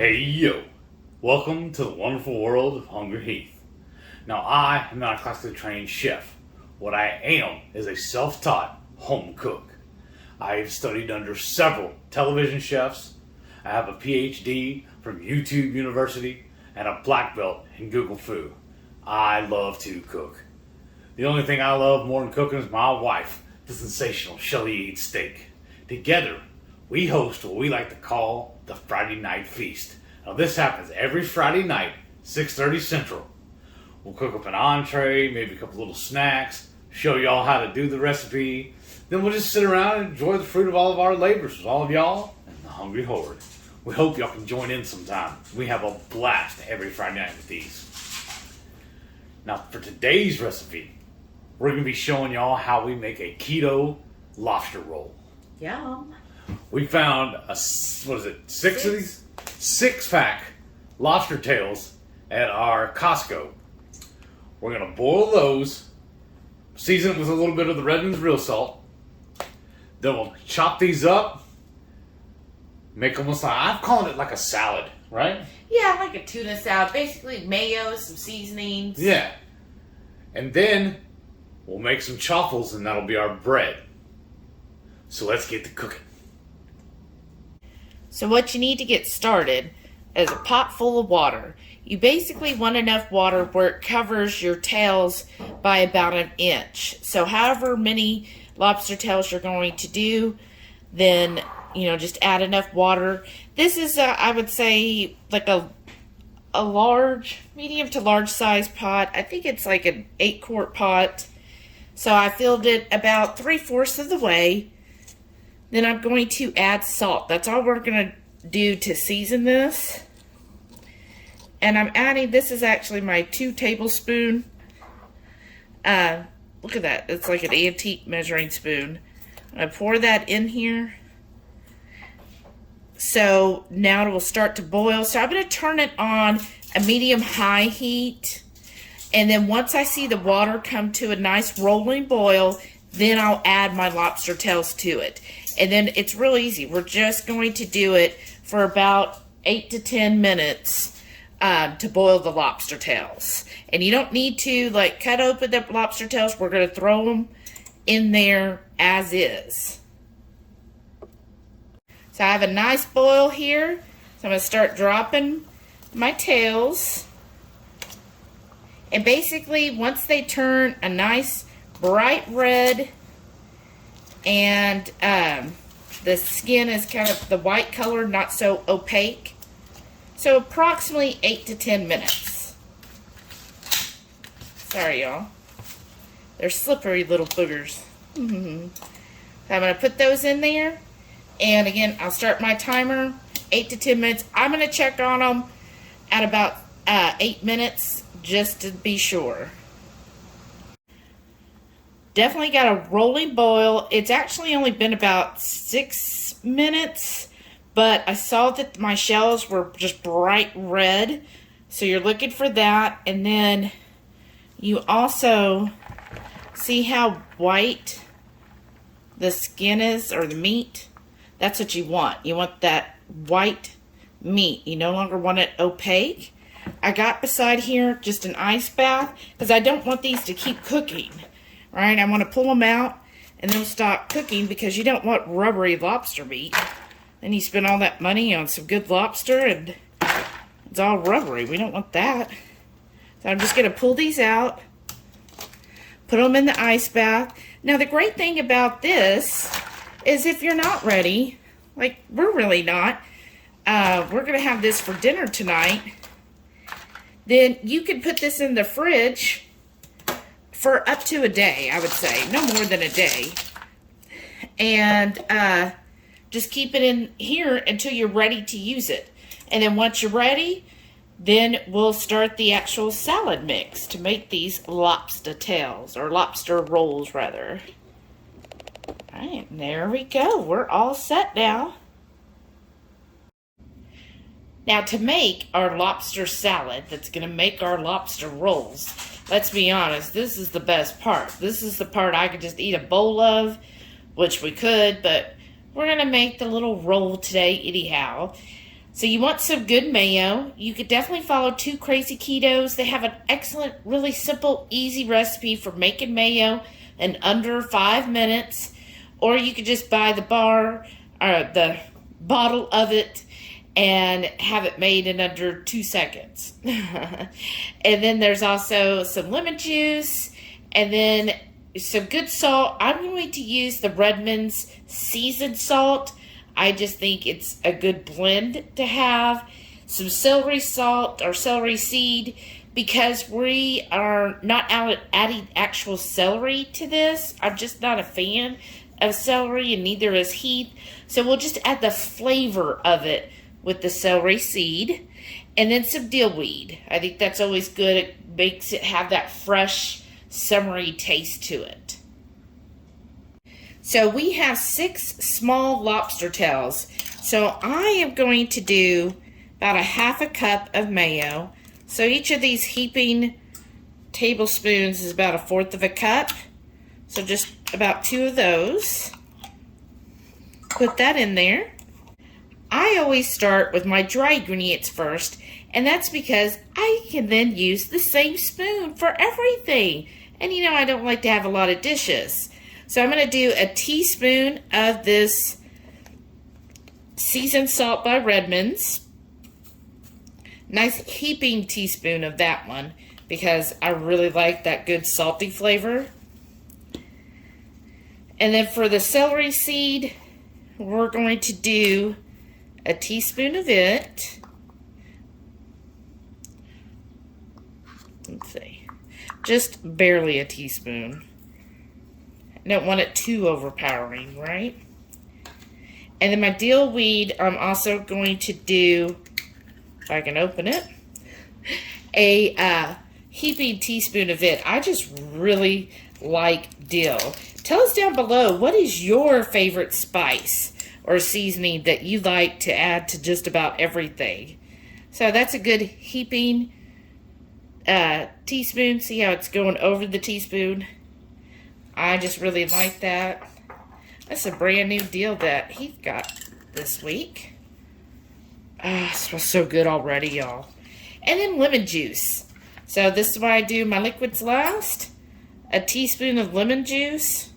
Hey yo! Welcome to the wonderful world of HungryHeath. Now I am not a classically trained chef. What I am is a self-taught home cook. I have studied under several television chefs. I have a PhD from YouTube University and a black belt in Google Food. I love to cook. The only thing I love more than cooking is my wife, the sensational Shelly eats steak. Together, we host what we like to call the Friday Night Feast. Now this happens every Friday night, 6:30 Central. We'll cook up an entree, maybe a couple little snacks, show y'all how to do the recipe. Then we'll just sit around and enjoy the fruit of all of our labors with all of y'all and the Hungry Horde. We hope y'all can join in sometime. We have a blast every Friday night with these. Now for today's recipe, we're going to be showing y'all how we make a keto lobster roll. Yum. We found six-pack Lobster Tails at our Costco. We're going to boil those, season it with a little bit of the Redmond's real salt. Then we'll chop these up, make almost like, I'm calling it like a salad, right? Yeah, like a tuna salad. Basically mayo, some seasonings. Yeah. And then we'll make some chaffles and that'll be our bread. So let's get to cooking. So what you need to get started is a pot full of water. You basically want enough water where it covers your tails by about an inch. So however many lobster tails you're going to do, then, just add enough water. This is, I would say, like a large, medium to large size pot. I think it's like an 8-quart pot. So I filled it about 3/4 of the way. Then I'm going to add salt. That's all we're going to do to season this. And I'm adding, this is actually my 2 tablespoon. Look at that. It's like an antique measuring spoon. I pour that in here. So now it will start to boil. So I'm going to turn it on a medium-high heat. And then once I see the water come to a nice rolling boil, then I'll add my lobster tails to it. And then it's real easy. We're just going to do it for about 8 to 10 minutes to boil the lobster tails. And you don't need to cut open the lobster tails. We're going to throw them in there as is. So I have a nice boil here. So I'm going to start dropping my tails. And basically, once they turn a nice bright red and the skin is kind of the white color, not so opaque. So approximately 8 to 10 minutes. Sorry, y'all. They're slippery little boogers. So I'm going to put those in there. And again, I'll start my timer, 8 to 10 minutes. I'm going to check on them at about 8 minutes just to be sure. Definitely got a rolling boil. It's actually only been about 6 minutes, but I saw that my shells were just bright red. So you're looking for that. And then you also see how white the skin is, or the meat. That's what you want. You want that white meat. You no longer want it opaque. I got beside here just an ice bath because I don't want these to keep cooking. Right, I want to pull them out and then stop cooking because you don't want rubbery lobster meat. Then you spend all that money on some good lobster and it's all rubbery. We don't want that. So I'm just going to pull these out, put them in the ice bath. Now the great thing about this is if you're not ready, like we're really not, we're going to have this for dinner tonight, then you can put this in the fridge for up to a day, I would say. No more than a day. And just keep it in here until you're ready to use it. And then once you're ready, then we'll start the actual salad mix to make these lobster tails, or lobster rolls rather. All right, there we go. We're all set now. Now to make our lobster salad that's going to make our lobster rolls, let's be honest, this is the best part. This is the part I could just eat a bowl of, which we could, but we're going to make the little roll today anyhow. So you want some good mayo. You could definitely follow 2 Crazy Ketos. They have an excellent, really simple, easy recipe for making mayo in under 5 minutes. Or you could just buy the the bottle of it and have it made in under 2 seconds. And then there's also some lemon juice and then some good salt. I'm going to use the Redmond's seasoned salt. I just think it's a good blend to have. Some celery salt or celery seed, because we are not adding actual celery to this. I'm just not a fan of celery, and neither is Heath. So we'll just add the flavor of it with the celery seed. And then some dill weed. I think that's always good. It makes it have that fresh, summery taste to it. So we have 6 small lobster tails. So I am going to do about a half a cup of mayo. So each of these heaping tablespoons is about 1/4 of a cup. So just about 2 of those. Put that in there. I always start with my dry ingredients first, and that's because I can then use the same spoon for everything. And you know, I don't like to have a lot of dishes. So I'm going to do a teaspoon of this seasoned salt by Redmond's. Nice heaping teaspoon of that one, because I really like that good salty flavor. And then for the celery seed, we're going to do a teaspoon of it. Let's see. Just barely a teaspoon. I don't want it too overpowering, right? And then my dill weed, I'm also going to do, if I can open it, a heaping teaspoon of it. I just really like dill. Tell us down below, what is your favorite spice or seasoning that you like to add to just about everything? So that's a good heaping teaspoon. See how it's going over the teaspoon? I just really like that. That's a brand new deal that Heath got this week. It smells so good already, y'all. And then lemon juice. So this is why I do my liquids last. A teaspoon of lemon juice.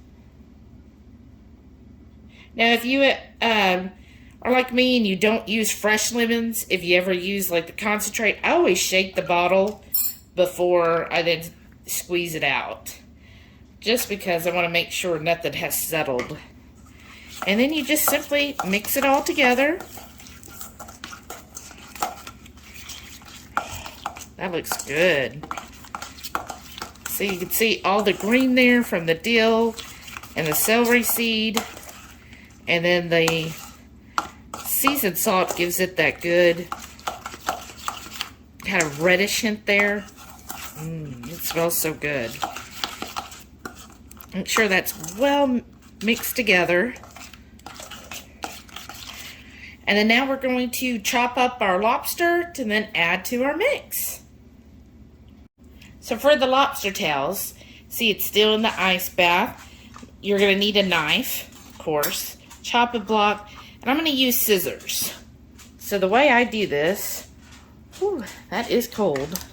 Now, if you are like me and you don't use fresh lemons, if you ever use like the concentrate, I always shake the bottle before I then squeeze it out. Just because I want to make sure nothing has settled. And then you just simply mix it all together. That looks good. So you can see all the green there from the dill and the celery seed. And then the seasoned salt gives it that good kind of reddish hint there. It smells so good. Make sure that's well mixed together. And then now we're going to chop up our lobster to then add to our mix. So for the lobster tails, see it's still in the ice bath. You're going to need a knife, of course, chop a block, and I'm going to use scissors. So the way I do this, whew, that is cold.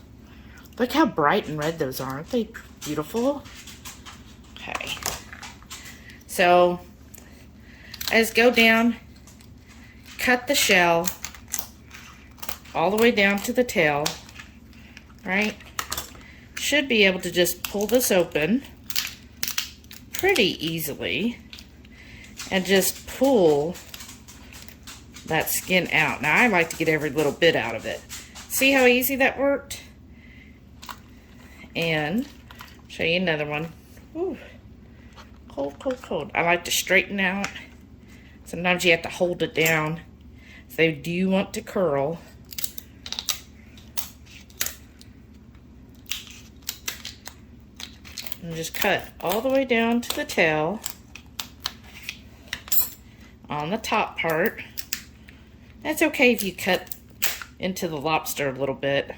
Look how bright and red those are. Aren't they beautiful? Okay. So I just go down, cut the shell all the way down to the tail, right? Should be able to just pull this open pretty easily and just pull that skin out. Now I like to get every little bit out of it. See how easy that worked? And show you another one. Ooh. Cold, cold, cold. I like to straighten out. Sometimes you have to hold it down if they do want to curl. And just cut all the way down to the tail on the top part. That's okay if you cut into the lobster a little bit.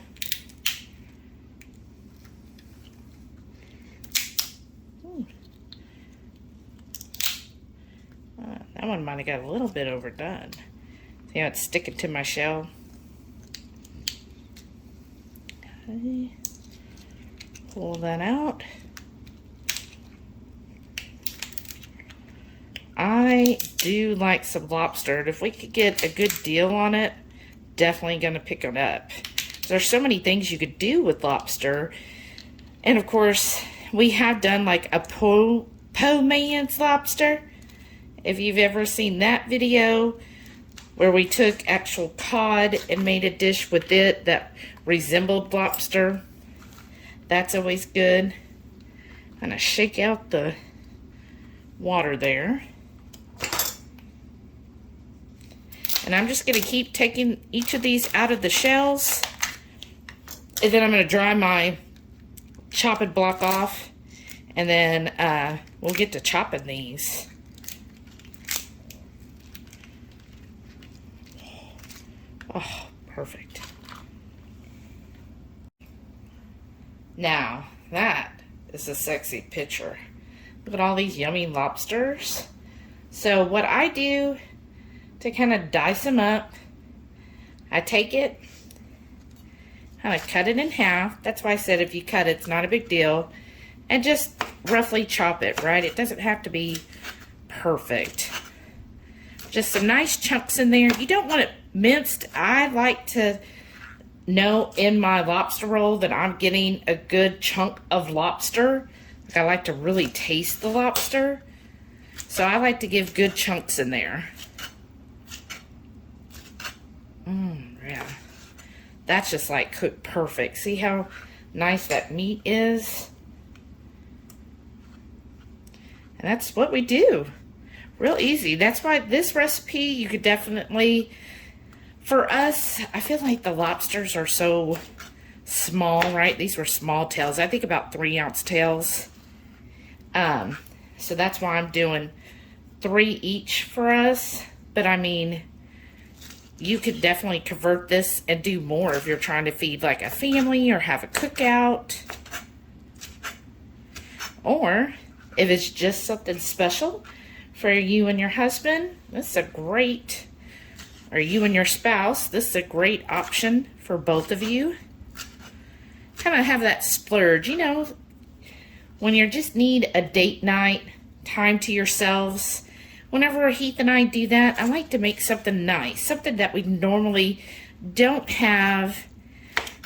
That one might have got a little bit overdone. See how it's sticking to my shell? Okay. Pull that out. I do like some lobster, and if we could get a good deal on it, definitely going to pick it up. There's so many things you could do with lobster. And of course, we have done like a po man's lobster. If you've ever seen that video where we took actual cod and made a dish with it that resembled lobster, that's always good. I'm gonna shake out the water there. And I'm just gonna keep taking each of these out of the shells. And then I'm gonna dry my chopping block off. And then we'll get to chopping these. Oh, perfect. Now, that is a sexy picture. Look at all these yummy lobsters. So what I do to kind of dice them up, I take it, kind of cut it in half. That's why I said if you cut it, it's not a big deal. And just roughly chop it, right? It doesn't have to be perfect. Just some nice chunks in there. You don't want it minced. I like to know in my lobster roll that I'm getting a good chunk of lobster. Like I like to really taste the lobster. So I like to give good chunks in there. Yeah. That's just like cooked perfect. See how nice that meat is? And that's what we do. Real easy. That's why this recipe, you could definitely, for us, I feel like the lobsters are so small, right? These were small tails. I think about 3-ounce tails. So that's why I'm doing 3 each for us. But I mean, you could definitely convert this and do more if you're trying to feed like a family or have a cookout. Or if it's just something special for you and your husband, this is a great, or you and your spouse, this is a great option for both of you. Kind of have that splurge, you know, when you just need a date night, time to yourselves. Whenever Heath and I do that, I like to make something nice, something that we normally don't have.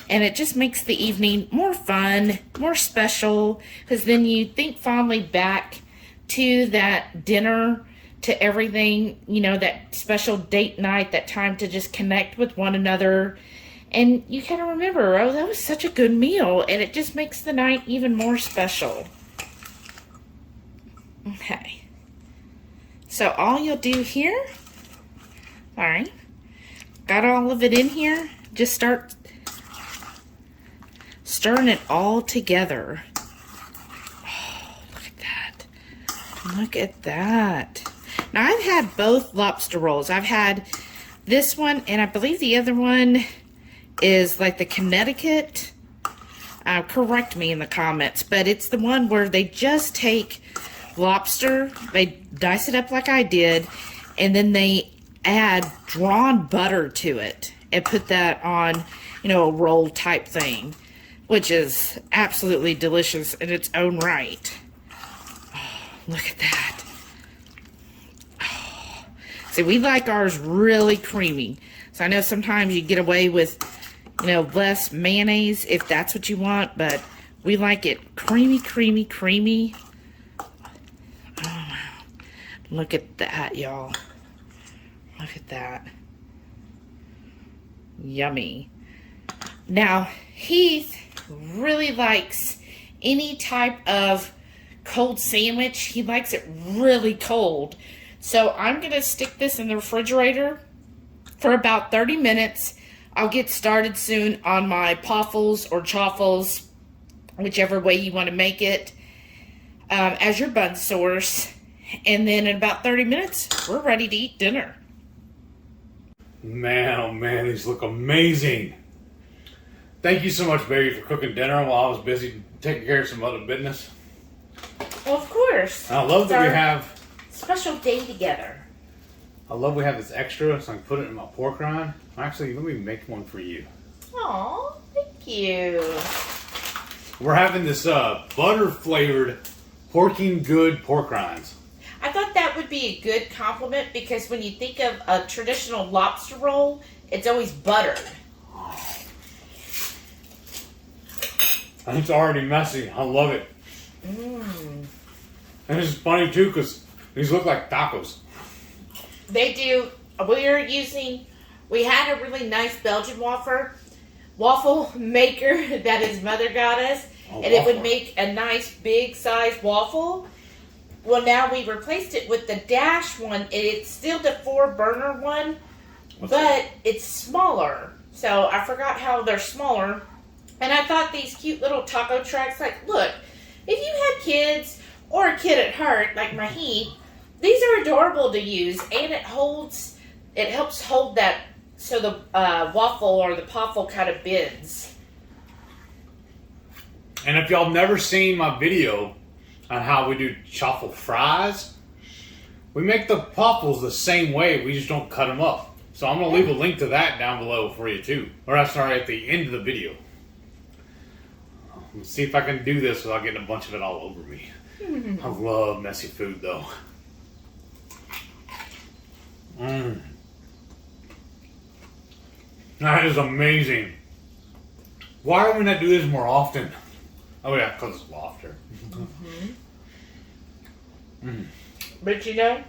And it just makes the evening more fun, more special, because then you think fondly back to that dinner, to everything, you know, that special date night, that time to just connect with one another. And you kind of remember, oh, that was such a good meal. And it just makes the night even more special. Okay. So all you'll do here, all right, got all of it in here. Just start stirring it all together. Oh, look at that. Look at that. Now, I've had both lobster rolls. I've had this one, and I believe the other one is like the Connecticut. Correct me in the comments, but it's the one where they just take lobster, they dice it up like I did, and then they add drawn butter to it and put that on, you know, a roll type thing, which is absolutely delicious in its own right. Oh, look at that. Oh. See, we like ours really creamy. So I know sometimes you get away with, you know, less mayonnaise if that's what you want, but we like it creamy, creamy, creamy. Look at that, y'all. Look at that. Yummy. Now, Heath really likes any type of cold sandwich. He likes it really cold. So I'm going to stick this in the refrigerator for about 30 minutes. I'll get started soon on my Paffles or Chaffles, whichever way you want to make it, as your bun source. And then in about 30 minutes, we're ready to eat dinner. Man, oh man, these look amazing. Thank you so much, baby, for cooking dinner while I was busy taking care of some other business. Well, of course. I love that we have special day together. I love we have this extra, so I can put it in my pork rind. Actually, let me make one for you. Aw, thank you. We're having this butter flavored Porking Good pork rinds. I thought that would be a good compliment because when you think of a traditional lobster roll, it's always buttered. And it's already messy. I love it. Mmm. And it's funny too because these look like tacos. They do. We had a really nice Belgian waffle maker that his mother got us. And it would make a nice big size waffle. Well, now we replaced it with the Dash one. It's still the 4-burner one, but it's smaller. So I forgot how they're smaller. And I thought these cute little taco trucks, like, look, if you had kids or a kid at heart, like my Heath, these are adorable to use, and it helps hold that so the waffle or the Paffle kind of bends. And if y'all never seen my video on how we do chaffle fries, we make the Paffles the same way, we just don't cut them up. So I'm going to leave a link to that down below for you too. Or sorry, at the end of the video. Let's see if I can do this without getting a bunch of it all over me. I love messy food though. That is amazing. Why do we not do this more often? Oh yeah, because it's lobster. But you know,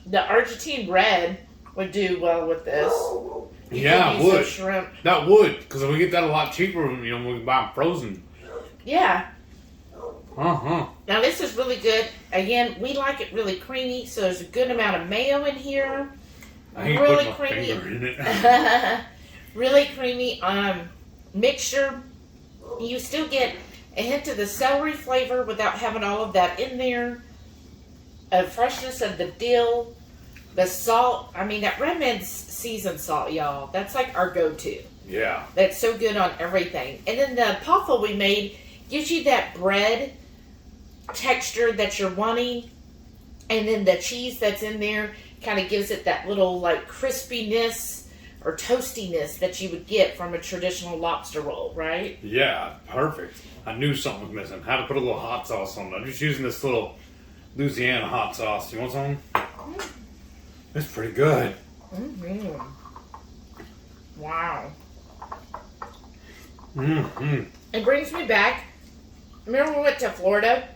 the Argentine red would do well with this. Yeah, it would. Shrimp. That would, because we get that a lot cheaper when we can buy them frozen. Yeah. Now Now this is really good. Again, we like it really creamy, so there's a good amount of mayo in here. I ain't Really put my creamy. finger in it. Really creamy mixture. You still get a hint of the celery flavor without having all of that in there. A freshness of the dill. The salt. I mean, that Redmond's seasoned salt, y'all. That's like our go-to. Yeah. That's so good on everything. And then the Paffle we made gives you that bread texture that you're wanting. And then the cheese that's in there kind of gives it that little like crispiness or toastiness that you would get from a traditional lobster roll, right? Yeah, perfect. I knew something was missing. Had to put a little hot sauce on it. I'm just using this little Louisiana hot sauce. You want some? It's pretty good. Mm-hmm. Wow. Mm-hmm. It brings me back. Remember we went to Florida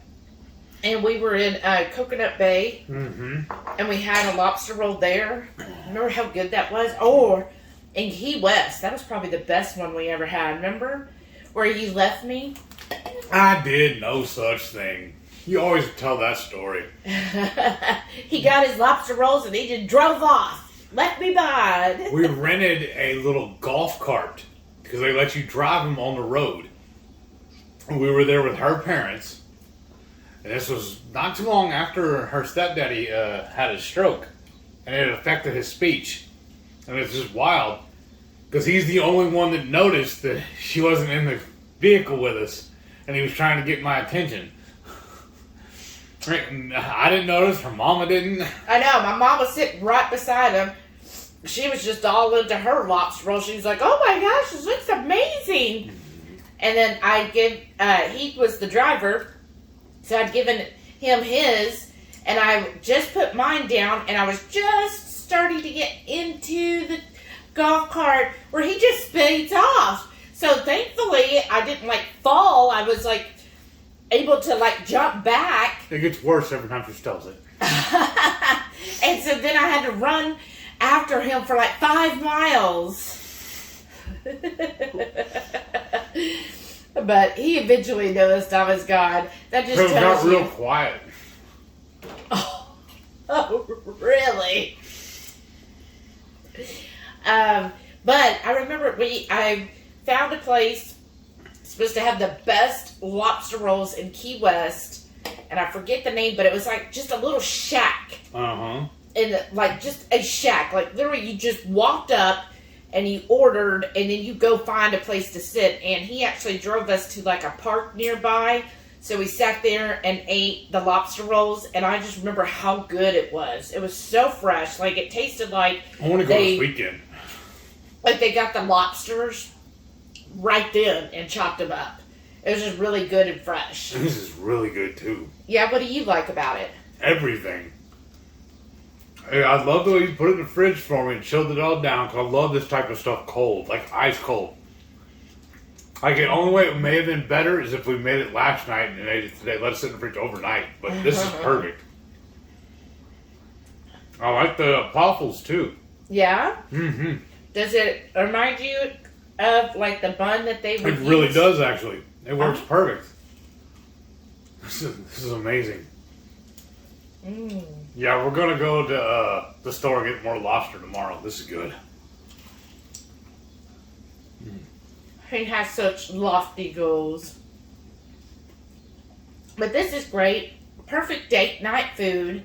and we were in Coconut Bay and we had a lobster roll there. Remember how good that was? Or in Key West. That was probably the best one we ever had. Remember where you left me? I did no such thing. You always tell that story. He got his lobster rolls and he just drove off. Left me behind. We rented a little golf cart because they let you drive them on the road. And we were there with her parents. And this was not too long after her stepdaddy had a stroke. And it affected his speech. And it's just wild. Because he's the only one that noticed that she wasn't in the vehicle with us. And he was trying to get my attention. And I didn't notice. Her mama didn't. I know. My mom was sitting right beside him. She was just all into her lobster roll. She was like, "Oh my gosh, this looks amazing!" And then he was the driver, so I'd given him his, and I just put mine down, and I was just starting to get into the golf cart where he just speeds off. So thankfully, I didn't fall. I was able to jump back. It gets worse every time she tells it. And so then I had to run after him for 5 miles. But he eventually noticed I was gone. That just It tells got you. real quiet. Oh, really? But I remember I found a place supposed to have the best lobster rolls in Key West, and I forget the name, but it was just a little shack. And just a shack. Literally you just walked up and you ordered and then you go find a place to sit, and he actually drove us to a park nearby So we sat there and ate the lobster rolls, and I just remember how good it was. It was so fresh. Like, it tasted like I want to go this weekend. Like, they got the lobsters right then and chopped them up. It was just really good and fresh. This is really good, too. Yeah, what do you like about it? Everything. Hey, I love the way you put it in the fridge for me and chilled it all down, because I love this type of stuff cold, like ice cold. Like, the only way it may have been better is if we made it last night and ate it today. Let it sit in the fridge overnight. But this is perfect. I like the Paffles, too. Yeah? Mm-hmm. Does it remind you of, like, the bun that they would It really use? does, actually. It works perfect. This is amazing. Mm. Yeah, we're going to go to the store and get more lobster tomorrow. This is good. He has such lofty goals. But this is great. Perfect date night food.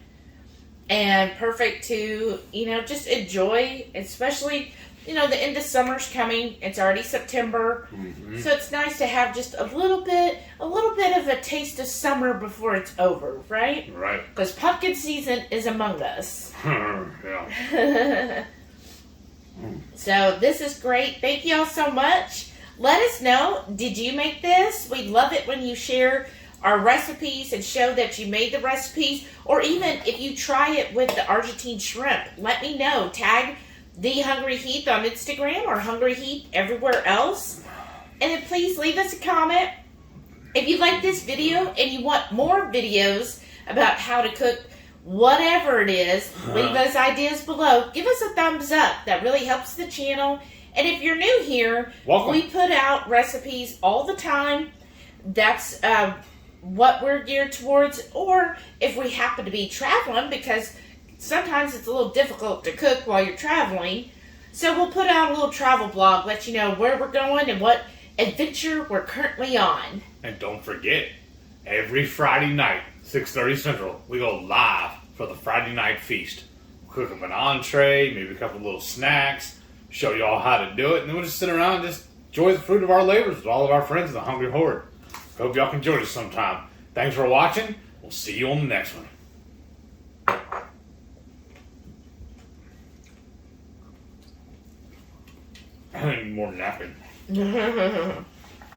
And perfect to, just enjoy. Especially, the end of summer's coming. It's already September. Mm-hmm. So it's nice to have just a little bit of a taste of summer before it's over, right? Right. Because pumpkin season is among us. Yeah. So this is great. Thank you all so much. Let us know, did you make this? We love it when you share our recipes and show that you made the recipes. Or even if you try it with the Argentine shrimp, let me know. Tag the Hungry Heath on Instagram or Hungry Heath everywhere else. And then please leave us a comment. If you like this video and you want more videos about how to cook whatever it is, leave us ideas below. Give us a thumbs up. That really helps the channel. And if you're new here, Welcome. We put out recipes all the time. That's what we're geared towards. Or if we happen to be traveling, because sometimes it's a little difficult to cook while you're traveling. So we'll put out a little travel blog, let you know where we're going and what adventure we're currently on. And don't forget, every Friday night, 6:30 Central, we go live for the Friday night feast. We'll cook up an entree, maybe a couple little snacks, show you all how to do it, and then we'll just sit around and just enjoy the fruit of our labors with all of our friends in the Hungry Horde. Hope y'all can join us sometime. Thanks for watching. We'll see you on the next one. I need more napping.